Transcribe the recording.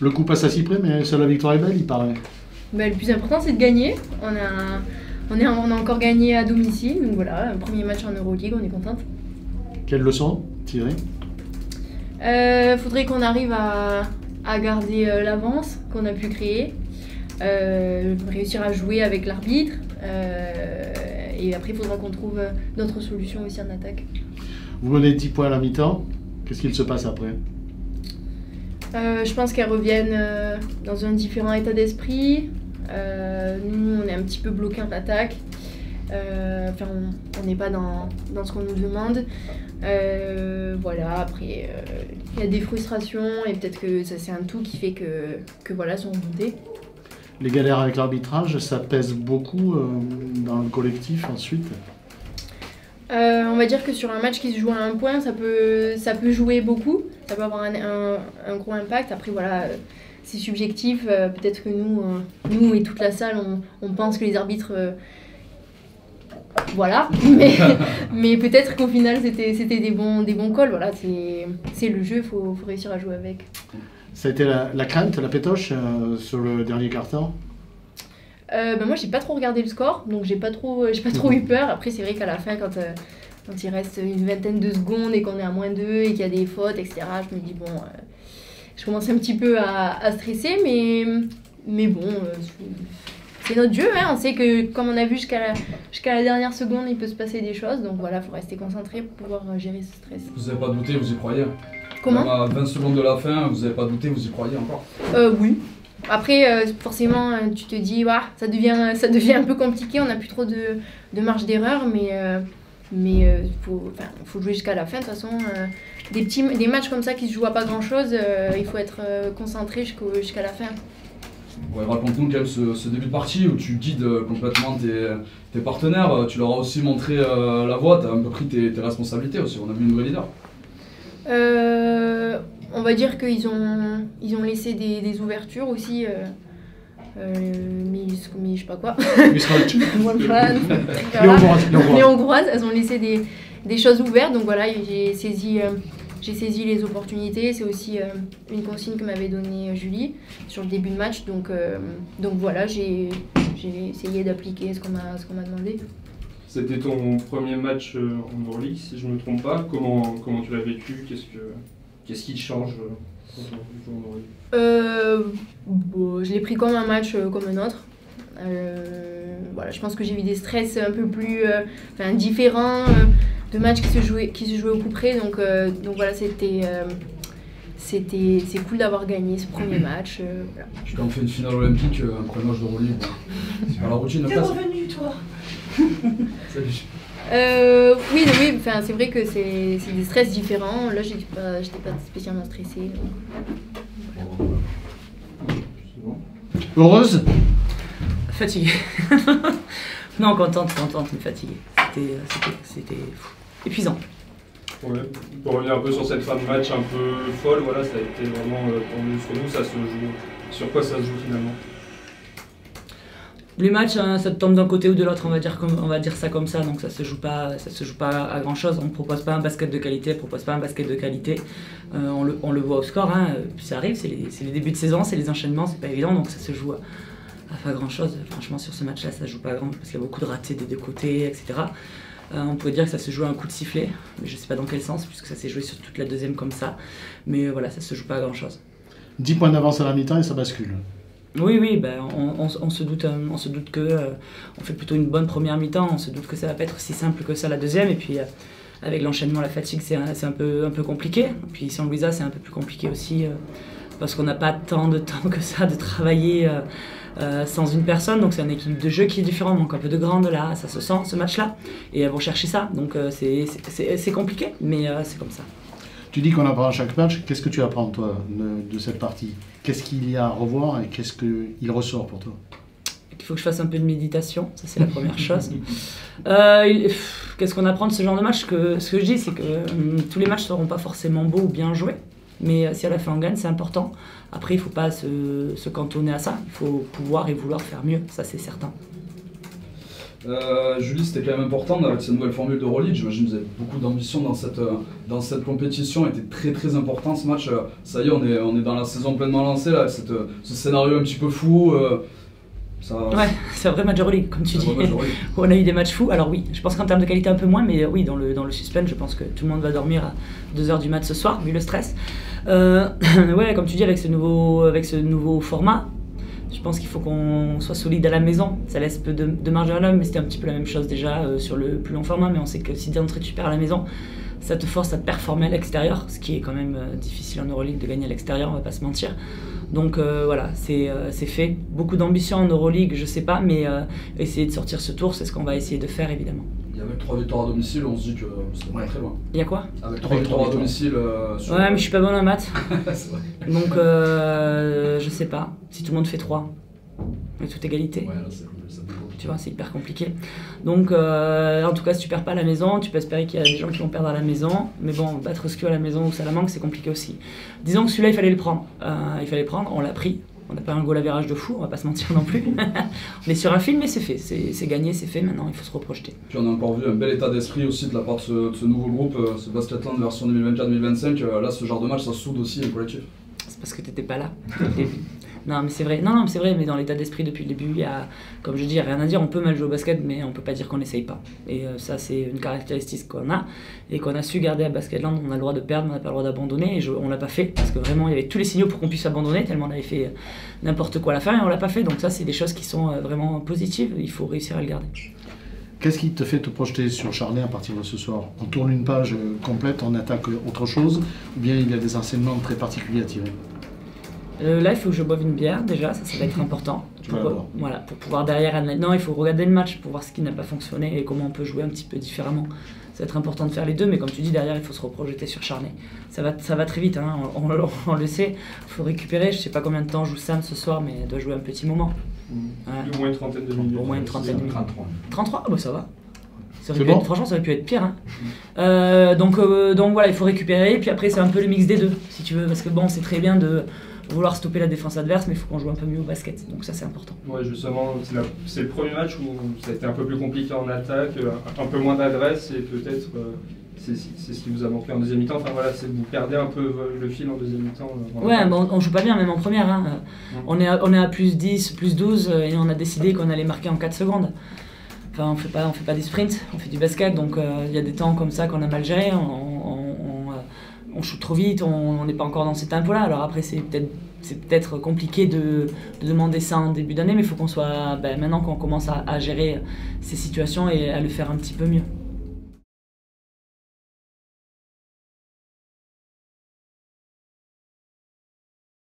Le coup passe à si près, mais seule la victoire est belle, il paraît. Le plus important, c'est de gagner. On a encore gagné à domicile, donc voilà, un premier match en Euroleague, on est contente. Quelle leçon tirée? Faudrait qu'on arrive à garder l'avance qu'on a pu créer, réussir à jouer avec l'arbitre, et après il faudra qu'on trouve d'autres solutions aussi en attaque. Vous menez 10 points à la mi-temps, qu'est-ce qu'il se passe après? Je pense qu'elles reviennent dans un différent état d'esprit. Nous, on est un petit peu bloqués en attaque. On n'est pas dans ce qu'on nous demande. Voilà, après, il y a des frustrations et peut-être que ça c'est un tout qui fait que voilà, sont remontés. Les galères avec l'arbitrage, ça pèse beaucoup dans le collectif ensuite? On va dire que sur un match qui se joue à un point, ça peut jouer beaucoup, ça peut avoir un gros impact. Après voilà, c'est subjectif, peut-être que nous et toute la salle, on pense que les arbitres... voilà, mais peut-être qu'au final c'était des bons calls, voilà, c'est le jeu, faut réussir à jouer avec. Ça a été la crainte, la pétoche sur le dernier quart-temps? Moi j'ai pas trop regardé le score, donc j'ai pas trop eu peur. Après c'est vrai qu'à la fin quand il reste une vingtaine de secondes et qu'on est à -2 et qu'il y a des fautes, etc., je me dis bon, je commence un petit peu à stresser, mais bon, c'est notre jeu, hein. On sait que comme on a vu jusqu'à la dernière seconde il peut se passer des choses, donc voilà, faut rester concentré pour pouvoir gérer ce stress. Vous avez pas douté, vous y croyez? Comment? Même à 20 secondes de la fin, vous avez pas douté, vous y croyez encore? Oui. Après, forcément, tu te dis, ouais, ça devient un peu compliqué, on n'a plus trop de marge d'erreur, mais faut jouer jusqu'à la fin. De toute façon, des matchs comme ça qui se jouent à pas grand-chose, il faut être concentré jusqu'à la fin. Ouais, raconte-nous quand même ce début de partie où tu guides complètement tes partenaires, tu leur as aussi montré la voie, tu as un peu pris tes responsabilités aussi, on a vu une vraie leader. On va dire qu'ils ont laissé des ouvertures aussi, mais je sais pas quoi. Les Hongroises, elles ont laissé des choses ouvertes, donc voilà, j'ai saisi les opportunités. C'est aussi une consigne que m'avait donnée Julie sur le début de match, donc voilà, j'ai essayé d'appliquer ce qu'on m'a demandé. C'était ton premier match en Euroleague, si je ne me trompe pas. Comment tu l'as vécu? Qu'est-ce qui te change quand tu joues en Euroleague? Bon, je l'ai pris comme un match comme un autre. Voilà, je pense que j'ai eu des stress un peu plus différents, de matchs qui se jouaient au coup près. Donc voilà, c'est cool d'avoir gagné ce premier match. Voilà. Quand on fait une finale olympique, un premier match d'Euroleague, c'est pas la routine. T'es revenu, toi? Salut. Oui, c'est vrai que c'est des stress différents. Là, j'étais pas spécialement stressée. Heureuse? Fatiguée. Non, contente, mais fatiguée. C'était épuisant. Ouais. Pour revenir un peu sur cette fin de match un peu folle, voilà, ça a été vraiment tendu jusqu'au bout. Ça se joue. Sur quoi ça se joue finalement? Les matchs, hein, ça tombe d'un côté ou de l'autre, on va dire ça comme ça, donc ça se joue pas à grand chose. On ne propose pas un basket de qualité, on le voit au score, hein, ça arrive, c'est les débuts de saison, c'est les enchaînements, c'est pas évident, donc ça se joue à pas grand chose. Franchement, sur ce match-là, ça se joue pas à grand parce qu'il y a beaucoup de ratés des deux côtés, etc. On pourrait dire que ça se joue à un coup de sifflet, mais je sais pas dans quel sens, puisque ça s'est joué sur toute la deuxième comme ça, mais voilà, ça se joue pas à grand chose. 10 points d'avance à la mi-temps et ça bascule. Oui, ben, on se doute que on fait plutôt une bonne première mi-temps, on se doute que ça va pas être si simple que ça la deuxième, et puis avec l'enchaînement, la fatigue, c'est un peu compliqué. Puis ici en Louisa, c'est un peu plus compliqué aussi, parce qu'on n'a pas tant de temps que ça de travailler sans une personne, donc c'est un équilibre de jeu qui est différent, on manque un peu de grande là, ça se sent ce match-là, et elles vont chercher ça, donc c'est compliqué, mais c'est comme ça. Tu dis qu'on apprend à chaque match. Qu'est-ce que tu apprends, toi, de cette partie? Qu'est-ce qu'il y a à revoir et qu'est-ce qu'il ressort pour toi? Il faut que je fasse un peu de méditation, ça c'est la première chose. Qu'est-ce qu'on apprend de ce genre de match? Ce que je dis, c'est que tous les matchs ne seront pas forcément beaux ou bien joués, mais si à la fin on gagne, c'est important. Après, il ne faut pas se cantonner à ça, il faut pouvoir et vouloir faire mieux, ça c'est certain. Julie, c'était quand même important avec cette nouvelle formule d'Euroleague. J'imagine que vous avez beaucoup d'ambition dans cette compétition. Était très très important ce match. Ça y est, on est dans la saison pleinement lancée là, avec ce scénario un petit peu fou. Ouais, c'est un vrai match Euroleague, comme tu dis. On a eu des matchs fous. Alors oui, je pense qu'en termes de qualité un peu moins, mais oui, dans le suspense, je pense que tout le monde va dormir à 2h du mat ce soir, vu le stress. Ouais, comme tu dis, avec ce nouveau format, je pense qu'il faut qu'on soit solide à la maison. Ça laisse peu de marge à l'homme, mais c'était un petit peu la même chose déjà sur le plus long format. Mais on sait que si d'entrée tu perds à la maison, ça te force à performer à l'extérieur, ce qui est quand même difficile en Euroleague de gagner à l'extérieur, on va pas se mentir. Donc voilà, c'est fait. Beaucoup d'ambition en Euroleague, je sais pas, mais essayer de sortir ce tour, c'est ce qu'on va essayer de faire évidemment. Et avec 3 victoires à domicile, on se dit que c'est pas très loin. Il y a quoi? Avec 3 victoires à domicile. Ouais, mais je suis pas bon en maths. Donc je sais pas. Si tout le monde fait 3, et toute égalité. Ouais, là, c'est tu vois, c'est hyper compliqué. Donc, en tout cas, si tu perds pas à la maison, tu peux espérer qu'il y a des gens qui vont perdre à la maison. Mais bon, battre Skio à la maison ou Salamanque, c'est compliqué aussi. Disons que celui-là, il fallait le prendre. On l'a pris. On n'a pas un goal average de fou, on va pas se mentir non plus. On est sur un film, mais c'est fait. C'est gagné, c'est fait. Maintenant, il faut se reprojeter. Puis on a encore vu un bel état d'esprit aussi de la part de ce nouveau groupe, ce Basketland version 2024-2025. Là, ce genre de match, ça soude aussi le collectif. C'est parce que t'étais pas là au début. Non, mais c'est vrai. Non, c'est vrai, mais dans l'état d'esprit depuis le début, il y a, comme je dis, il n'y a rien à dire. On peut mal jouer au basket, mais on peut pas dire qu'on n'essaye pas. Et ça, c'est une caractéristique qu'on a et qu'on a su garder à Basketland. On a le droit de perdre, on n'a pas le droit d'abandonner. Et on l'a pas fait parce que vraiment, il y avait tous les signaux pour qu'on puisse abandonner, tellement on avait fait n'importe quoi à la fin et on l'a pas fait. Donc ça, c'est des choses qui sont vraiment positives. Il faut réussir à le garder. Qu'est-ce qui te fait te projeter sur Charnay à partir de ce soir? On tourne une page complète, on attaque autre chose, ou bien il y a des enseignements très particuliers à tirer? Là, il faut que je boive une bière déjà, ça va être important. Voilà, pour pouvoir derrière analyser. Non, il faut regarder le match pour voir ce qui n'a pas fonctionné et comment on peut jouer un petit peu différemment. Ça va être important de faire les deux, mais comme tu dis, derrière, il faut se reprojeter sur Charnay. Ça va très vite, hein, on le sait. Il faut récupérer, je sais pas combien de temps joue Sam ce soir, mais elle doit jouer un petit moment. Ouais. Au moins une trentaine de minutes. Au moins une trentaine de minutes. 33, ah bah ça va. Bon. Franchement, ça aurait pu être pire. Hein. Donc voilà, il faut récupérer. Puis après, c'est un peu le mix des deux, si tu veux. Parce que bon, c'est très bien de vouloir stopper la défense adverse, mais il faut qu'on joue un peu mieux au basket. Donc ça, c'est important. Ouais, justement, c'est le premier match où ça a été un peu plus compliqué en attaque, un peu moins d'adresse, et peut-être c'est ce qui vous a manqué en deuxième mi-temps. Enfin voilà, vous perdez un peu le fil en deuxième mi-temps. Ouais, bon, on joue pas bien, même en première. Hein. On est à plus 10, plus 12, et on a décidé qu'on allait marquer en 4 secondes. Enfin, on fait pas des sprints, on fait du basket, donc il y a des temps comme ça qu'on a mal géré, on shoot trop vite, on n'est pas encore dans ces tempos-là. Alors après, c'est peut-être compliqué de demander ça en début d'année, mais il faut qu'on soit, maintenant qu'on commence à gérer ces situations et à le faire un petit peu mieux.